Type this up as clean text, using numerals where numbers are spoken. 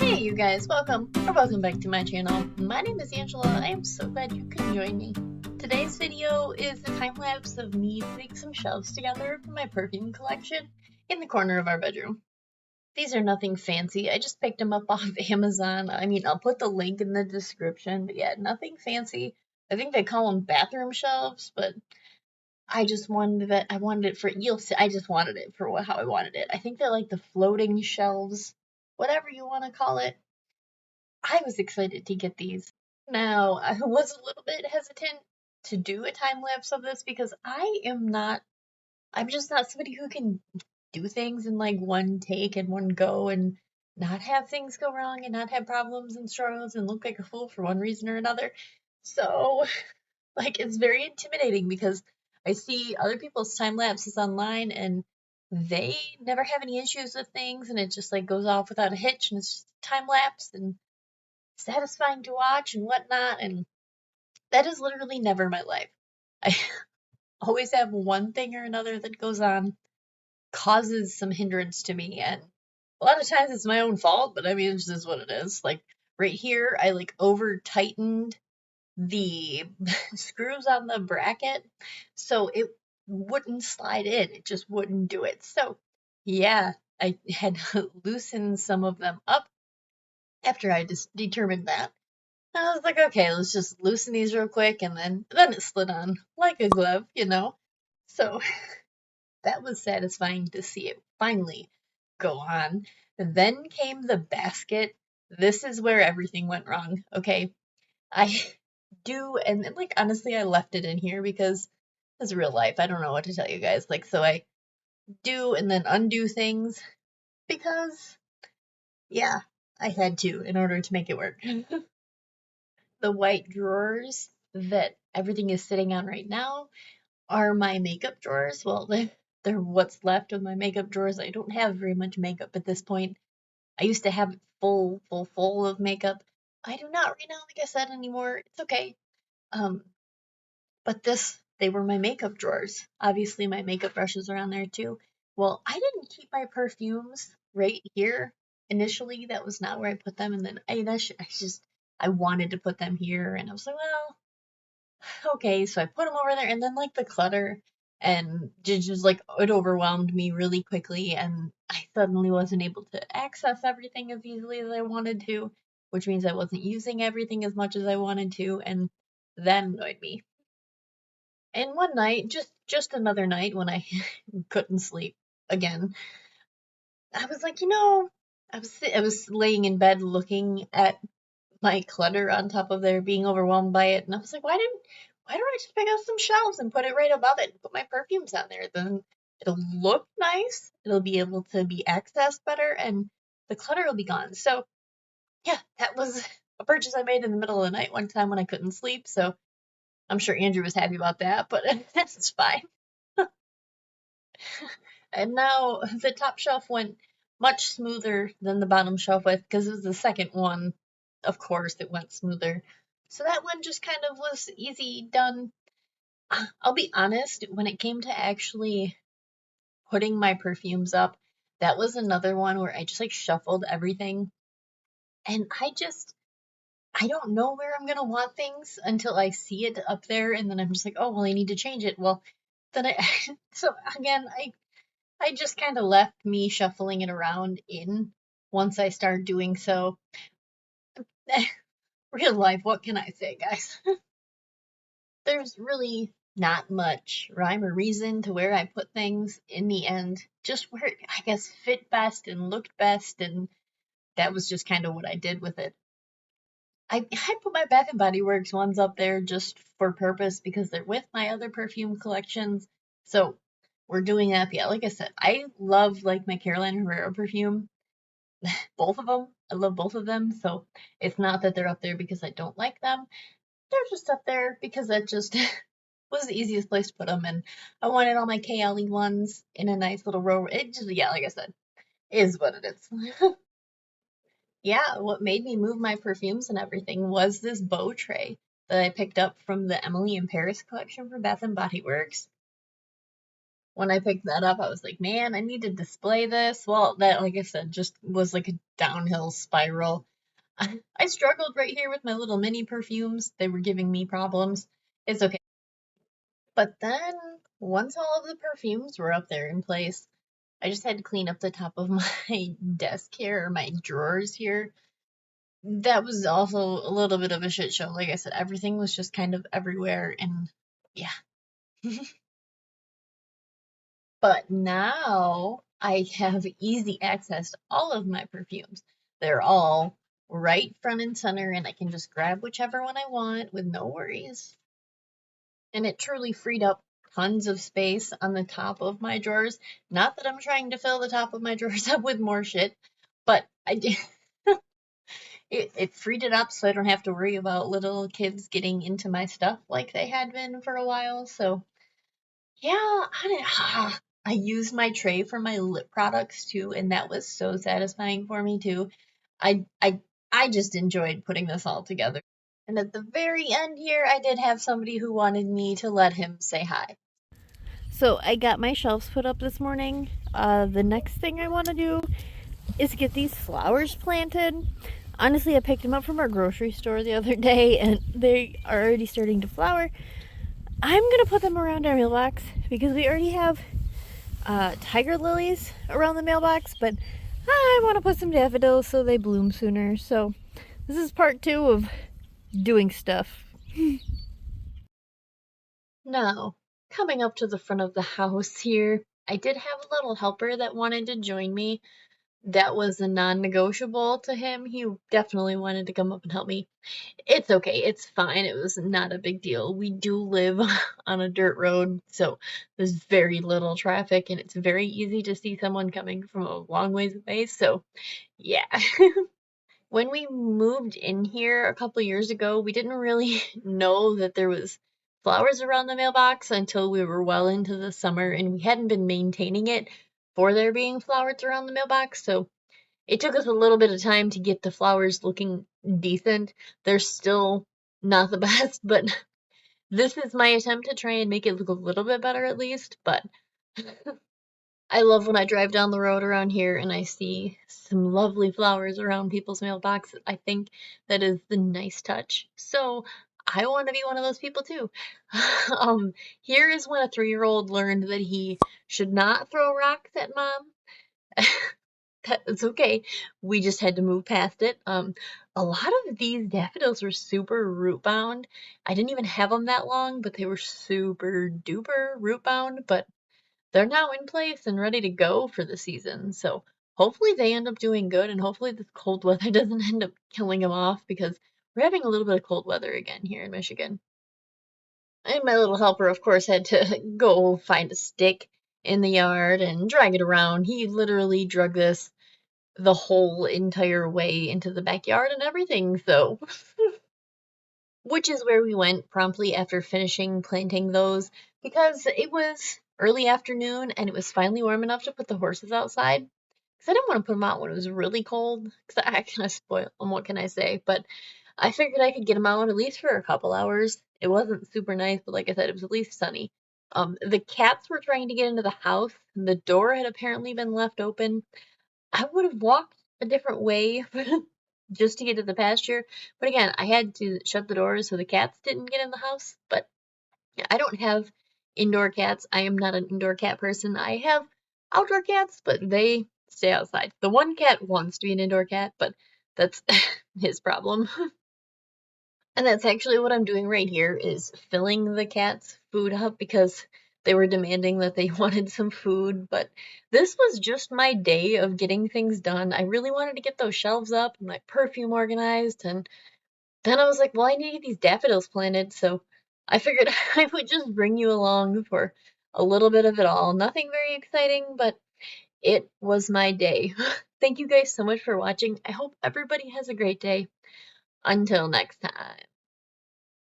Hey you guys, welcome back to my channel. My name is Angela. I am so glad you could join me. Today's video is a time lapse of me putting some shelves together for my perfume collection in the corner of our bedroom. These are nothing fancy. I just picked them up off Amazon. I mean, I'll put the link in the description, but yeah, nothing fancy. I think they call them bathroom shelves, but I wanted it for, you'll see, I just wanted it for how I wanted it. I think they're like the floating shelves, whatever you want to call it. I was excited to get these. Now, I was a little bit hesitant to do a time lapse of this because I'm just not somebody who can do things in like one take and one go and not have things go wrong and not have problems and struggles and look like a fool for one reason or another. So, like, it's very intimidating because I see other people's time lapses online and they never have any issues with things and it just like goes off without a hitch and it's just time lapse and satisfying to watch and whatnot. And that is literally never my life. I always have one thing or another that goes on, causes some hindrance to me. And a lot of times it's my own fault, but I mean, it's just what it is. Like right here, I like over tightened the screws on the bracket so it wouldn't slide in. It just wouldn't do it. So, yeah, I had loosened some of them up after I just determined that. I was like, okay, let's just loosen these real quick, and then it slid on like a glove. So that was satisfying to see it finally go on. Then came the basket. This is where everything went wrong. Okay, I do, and like honestly, I left it in here because it's real life. I don't know what to tell you guys. Like, so I do and then undo things because, yeah, I had to in order to make it work. The white drawers that everything is sitting on right now are my makeup drawers. Well, they're what's left of my makeup drawers. I don't have very much makeup at this point. I used to have it full of makeup. I do not right now, like I said, anymore. It's okay. Um, but they were my makeup drawers. Obviously, my makeup brushes are on there too. Well, I didn't keep my perfumes right here initially. That was not where I put them. And then I wanted to put them here. And I was like, well, okay, so I put them over there, and then like the clutter and just like it overwhelmed me really quickly, and I suddenly wasn't able to access everything as easily as I wanted to, which means I wasn't using everything as much as I wanted to, and that annoyed me. And one night, just another night when I couldn't sleep again, I was like, I was laying in bed looking at my clutter on top of there, being overwhelmed by it. And I was like, why don't I just pick up some shelves and put it right above it and put my perfumes on there? Then it'll look nice, it'll be able to be accessed better, and the clutter will be gone. So, yeah, that was a purchase I made in the middle of the night one time when I couldn't sleep. So, I'm sure Andrew was happy about that, but that's fine. And now the top shelf went much smoother than the bottom shelf with because it was the second one. Of course, it went smoother. So that one just kind of was easy done. I'll be honest, when it came to actually putting my perfumes up, that was another one where I just like shuffled everything. And I don't know where I'm gonna want things until I see it up there, and then I'm just like, oh well, I need to change it. Well, then I so again, I just kind of left me shuffling it around in once I started doing so. Real life, what can I say, guys? There's really not much rhyme or reason to where I put things in the end. Just where it, I guess, fit best and looked best, and that was just kind of what I did with it. I put my Bath and Body Works ones up there just for purpose because they're with my other perfume collections. So we're doing that. Yeah, like I said, I love like my Carolina Herrera perfume, both of them. I love both of them. So it's not that they're up there because I don't like them. They're just up there because that just was the easiest place to put them. And I wanted all my KLE ones in a nice little row. It just, yeah, like I said, is what it is. Yeah, what made me move my perfumes and everything was this bow tray that I picked up from the Emily in Paris collection from Bath and Body Works. when I picked that up, I was like, man, I need to display this. Well, that, like I said, just was like a downhill spiral. I struggled right here with my little mini perfumes. They were giving me problems. It's okay. But then, once all of the perfumes were up there in place, I just had to clean up the top of my desk here, or my drawers here. That was also a little bit of a shit show. Like I said, everything was just kind of everywhere, and yeah. But now I have easy access to all of my perfumes. They're all right front and center, and I can just grab whichever one I want with no worries. And it truly freed up tons of space on the top of my drawers. Not that I'm trying to fill the top of my drawers up with more shit, but I did. It freed it up so I don't have to worry about little kids getting into my stuff like they had been for a while. So yeah, I used my tray for my lip products too, and that was so satisfying for me too. I I I just enjoyed putting this all together. And at the very end here, I did have somebody who wanted me to let him say hi. So I got my shelves put up this morning. The next thing I want to do is get these flowers planted. Honestly, I picked them up from our grocery store the other day and they are already starting to flower. I'm going to put them around our mailbox because we already have tiger lilies around the mailbox, but I want to put some daffodils so they bloom sooner. So this is part two of doing stuff. Now, coming up to the front of the house here, I did have a little helper that wanted to join me. That was a non-negotiable to him. He definitely wanted to come up and help me. It's okay, it's fine. It was not a big deal. We do live on a dirt road, so there's very little traffic and it's very easy to see someone coming from a long ways away. So, yeah. When we moved in here a couple years ago, we didn't really know that there was flowers around the mailbox until we were well into the summer and we hadn't been maintaining it for there being flowers around the mailbox. So it took us a little bit of time to get the flowers looking decent. They're still not the best, but this is my attempt to try and make it look a little bit better at least. But I love when I drive down the road around here and I see some lovely flowers around people's mailboxes. I think that is the nice touch. So I want to be one of those people too. Here is when a 3-year-old learned that he should not throw rocks at mom. It's okay. We just had to move past it. A lot of these daffodils were super root bound. I didn't even have them that long, but they were super duper root bound. But they're now in place and ready to go for the season. So hopefully they end up doing good, and hopefully this cold weather doesn't end up killing them off because we're having a little bit of cold weather again here in Michigan. And my little helper, of course, had to go find a stick in the yard and drag it around. He literally drug this the whole entire way into the backyard and everything, so which is where we went promptly after finishing planting those because it was early afternoon and it was finally warm enough to put the horses outside. Because I didn't want to put them out when it was really cold because I kind of spoiled them, what can I say? But I figured I could get them out at least for a couple hours. It wasn't super nice, but like I said, it was at least sunny. The cats were trying to get into the house, and the door had apparently been left open. I would have walked a different way just to get to the pasture. But again, I had to shut the doors so the cats didn't get in the house. But yeah, I don't have indoor cats. I am not an indoor cat person. I have outdoor cats, but they stay outside. The one cat wants to be an indoor cat, but that's his problem. And that's actually what I'm doing right here is filling the cats' food up because they were demanding that they wanted some food. But this was just my day of getting things done. I really wanted to get those shelves up and my perfume organized. And then I was like, well, I need to get these daffodils planted. So I figured I would just bring you along for a little bit of it all. Nothing very exciting, but it was my day. Thank you guys so much for watching. I hope everybody has a great day. Until next time.